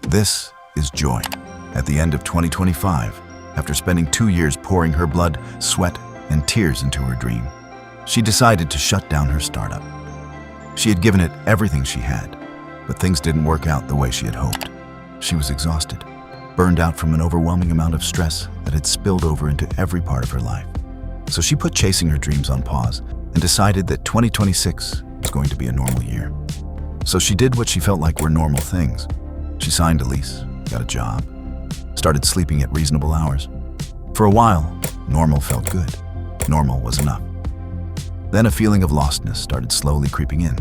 This is Joy. At the end of 2025, after spending 2 years pouring her blood, sweat, and tears into her dream, she decided to shut down her startup. She had given it everything she had, but things didn't work out the way she had hoped. She was exhausted, burned out from an overwhelming amount of stress that had spilled over into every part of her life. So she put chasing her dreams on pause and decided that 2026 was going to be a normal year. So she did what she felt like were normal things. She signed a lease, got a job, started sleeping at reasonable hours. For a while, normal felt good. Normal was enough. Then a feeling of lostness started slowly creeping in.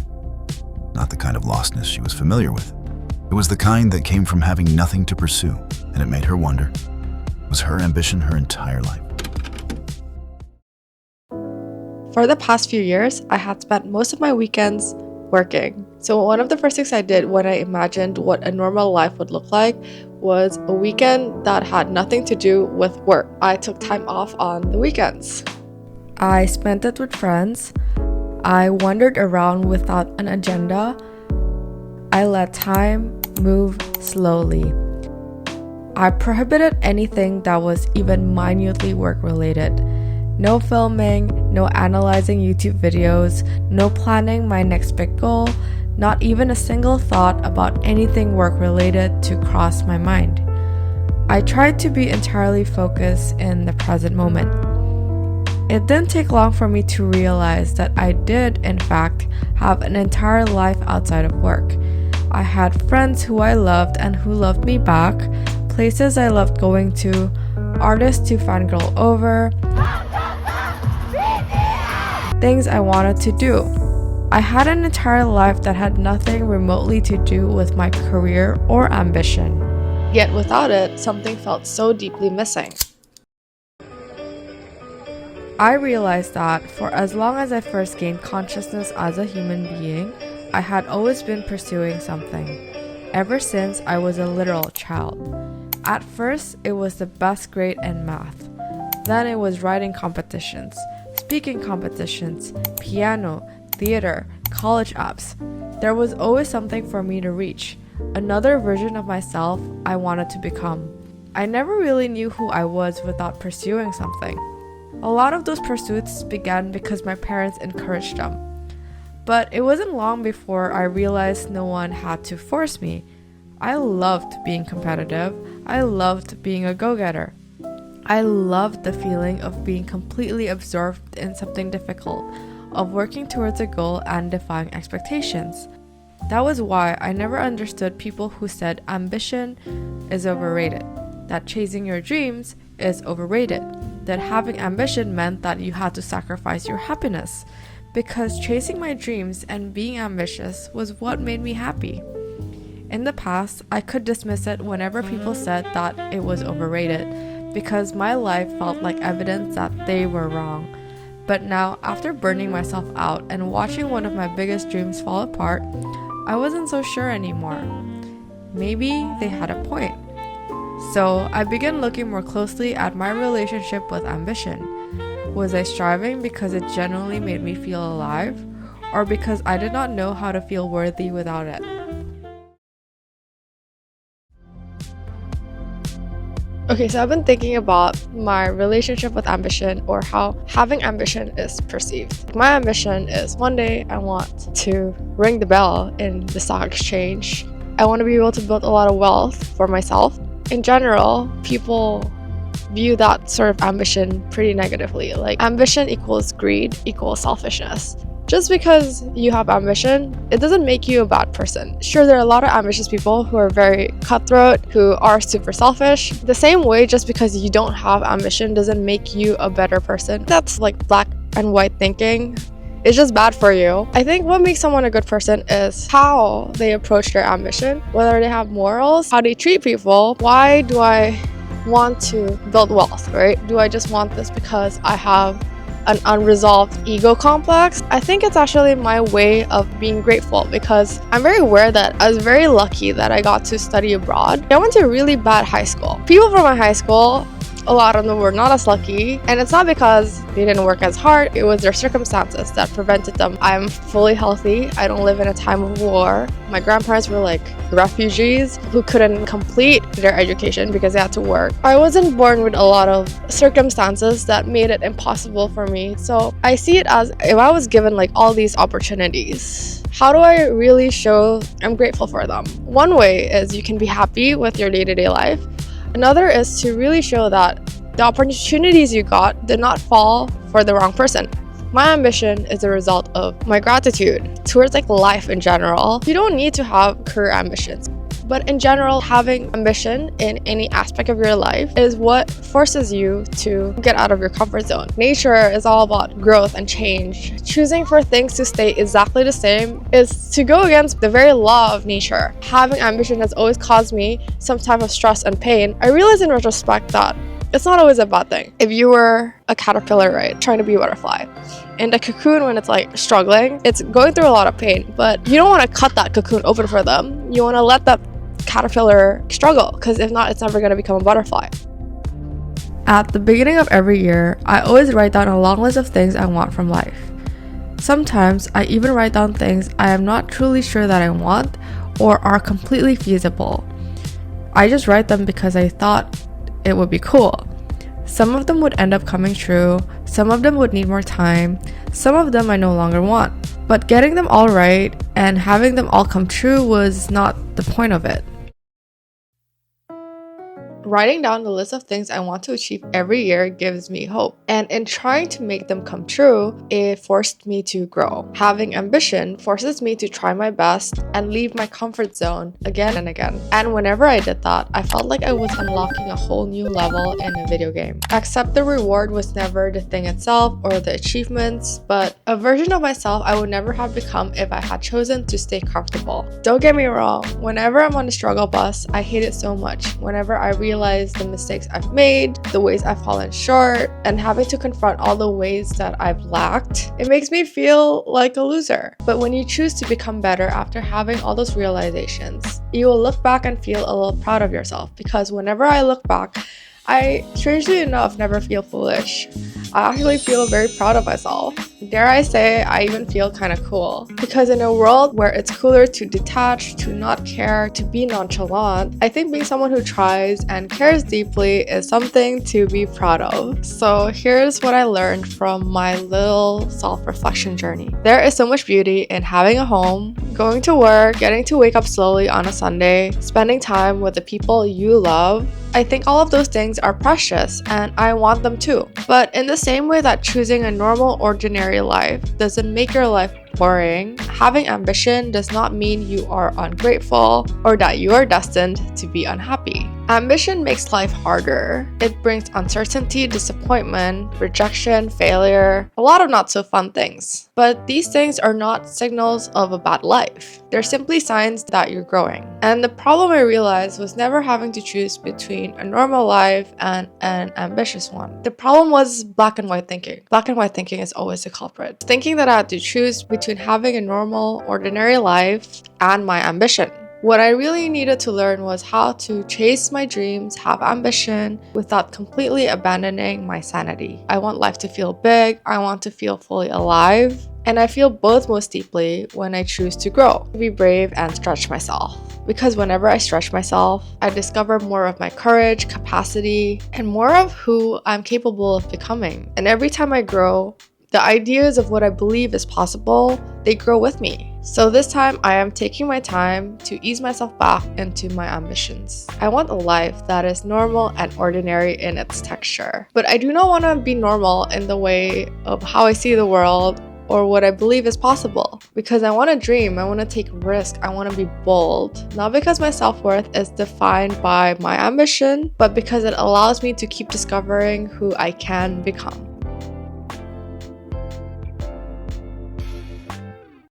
Not the kind of lostness she was familiar with. It was the kind that came from having nothing to pursue, and it made her wonder, was her ambition her entire life? For the past few years, I had spent most of my weekends working. So one of the first things I did when I imagined what a normal life would look like was a weekend that had nothing to do with work. I took time off on the weekends. I spent it with friends. I wandered around without an agenda. I let time move slowly. I prohibited anything that was even minutely work-related. No filming, no analyzing YouTube videos, no planning my next big goal, not even a single thought about anything work-related to cross my mind. I tried to be entirely focused in the present moment. It didn't take long for me to realize that I did, in fact, have an entire life outside of work. I had friends who I loved and who loved me back, places I loved going to, artists to fangirl over, things I wanted to do. I had an entire life that had nothing remotely to do with my career or ambition. Yet without it, something felt so deeply missing. I realized that for as long as I first gained consciousness as a human being, I had always been pursuing something, ever since I was a literal child. At first, it was the best grade in math. Then it was writing competitions, speaking competitions, piano, theater, college apps. There was always something for me to reach, another version of myself I wanted to become. I never really knew who I was without pursuing something. A lot of those pursuits began because my parents encouraged them. But it wasn't long before I realized no one had to force me. I loved being competitive. I loved being a go-getter. I loved the feeling of being completely absorbed in something difficult, of working towards a goal and defying expectations. That was why I never understood people who said ambition is overrated, that chasing your dreams is overrated, that having ambition meant that you had to sacrifice your happiness, because chasing my dreams and being ambitious was what made me happy. In the past, I could dismiss it whenever people said that it was overrated, because my life felt like evidence that they were wrong. But now, after burning myself out and watching one of my biggest dreams fall apart, I wasn't so sure anymore. Maybe they had a point. So I began looking more closely at my relationship with ambition. Was I striving because it genuinely made me feel alive, or because I did not know how to feel worthy without it? Okay, so I've been thinking about my relationship with ambition, or how having ambition is perceived. My ambition is one day I want to ring the bell in the stock exchange. I want to be able to build a lot of wealth for myself. In general, people view that sort of ambition pretty negatively. Like, ambition equals greed equals selfishness. Just because you have ambition, it doesn't make you a bad person. Sure, there are a lot of ambitious people who are very cutthroat, who are super selfish. The same way, just because you don't have ambition doesn't make you a better person. That's like black and white thinking. It's just bad for you. I think what makes someone a good person is how they approach their ambition, whether they have morals, how they treat people. Why do I want to build wealth, right? Do I just want this because I have an unresolved ego complex? I think it's actually my way of being grateful, because I'm very aware that I was very lucky that I got to study abroad. I went to a really bad high school. People from my high school a lot of them were not as lucky, and it's not because they didn't work as hard, it was their circumstances that prevented them. I'm fully healthy. I don't live in a time of war. My grandparents were like refugees who couldn't complete their education because they had to work. I wasn't born with a lot of circumstances that made it impossible for me. So I see it as if I was given like all these opportunities, how do I really show I'm grateful for them? One way is you can be happy with your day-to-day life. Another is to really show that the opportunities you got did not fall for the wrong person. My ambition is a result of my gratitude towards like life in general. You don't need to have career ambitions, but in general, having ambition in any aspect of your life is what forces you to get out of your comfort zone. Nature is all about growth and change. Choosing for things to stay exactly the same is to go against the very law of nature. Having ambition has always caused me some type of stress and pain. I realize in retrospect that it's not always a bad thing. If you were a caterpillar, right, trying to be a butterfly, in the cocoon when it's like struggling, it's going through a lot of pain, but you don't want to cut that cocoon open for them. You want to let that caterpillar struggle, because if not, it's never going to become a butterfly. At the beginning of every year, I always write down a long list of things I want from life. Sometimes I even write down things I am not truly sure that I want or are completely feasible. I just write them because I thought it would be cool. Some of them would end up coming true, some of them would need more time, some of them I no longer want. But getting them all right and having them all come true was not the point of it. Writing down the list of things I want to achieve every year gives me hope. And in trying to make them come true, it forced me to grow. Having ambition forces me to try my best and leave my comfort zone again and again. And whenever I did that, I felt like I was unlocking a whole new level in a video game. Except the reward was never the thing itself or the achievements, but a version of myself I would never have become if I had chosen to stay comfortable. Don't get me wrong, whenever I'm on the struggle bus, I hate it so much. Whenever I realize the mistakes I've made, the ways I've fallen short, and having to confront all the ways that I've lacked, it makes me feel like a loser. But when you choose to become better after having all those realizations, you will look back and feel a little proud of yourself, because whenever I look back, I, strangely enough, never feel foolish. I actually feel very proud of myself. Dare I say, I even feel kind of cool. Because in a world where it's cooler to detach, to not care, to be nonchalant, I think being someone who tries and cares deeply is something to be proud of. So here's what I learned from my little self-reflection journey. There is so much beauty in having a home, going to work, getting to wake up slowly on a Sunday, spending time with the people you love. I think all of those things are precious and I want them too. But in the same way that choosing a normal, ordinary life doesn't make your life boring, having ambition does not mean you are ungrateful or that you are destined to be unhappy. Ambition makes life harder. It brings uncertainty, disappointment, rejection, failure, a lot of not so fun things. But these things are not signals of a bad life. They're simply signs that you're growing. And the problem I realized was never having to choose between a normal life and an ambitious one. The problem was black and white thinking. Black and white thinking is always the culprit. Thinking that I had to choose between having a normal, ordinary life and my ambition. What I really needed to learn was how to chase my dreams, have ambition, without completely abandoning my sanity. I want life to feel big, I want to feel fully alive, and I feel both most deeply when I choose to grow, be brave, and stretch myself. Because whenever I stretch myself, I discover more of my courage, capacity, and more of who I'm capable of becoming. And every time I grow, the ideas of what I believe is possible, they grow with me. So this time, I am taking my time to ease myself back into my ambitions. I want a life that is normal and ordinary in its texture. But I do not want to be normal in the way of how I see the world or what I believe is possible. Because I want to dream, I want to take risks, I want to be bold. Not because my self-worth is defined by my ambition, but because it allows me to keep discovering who I can become.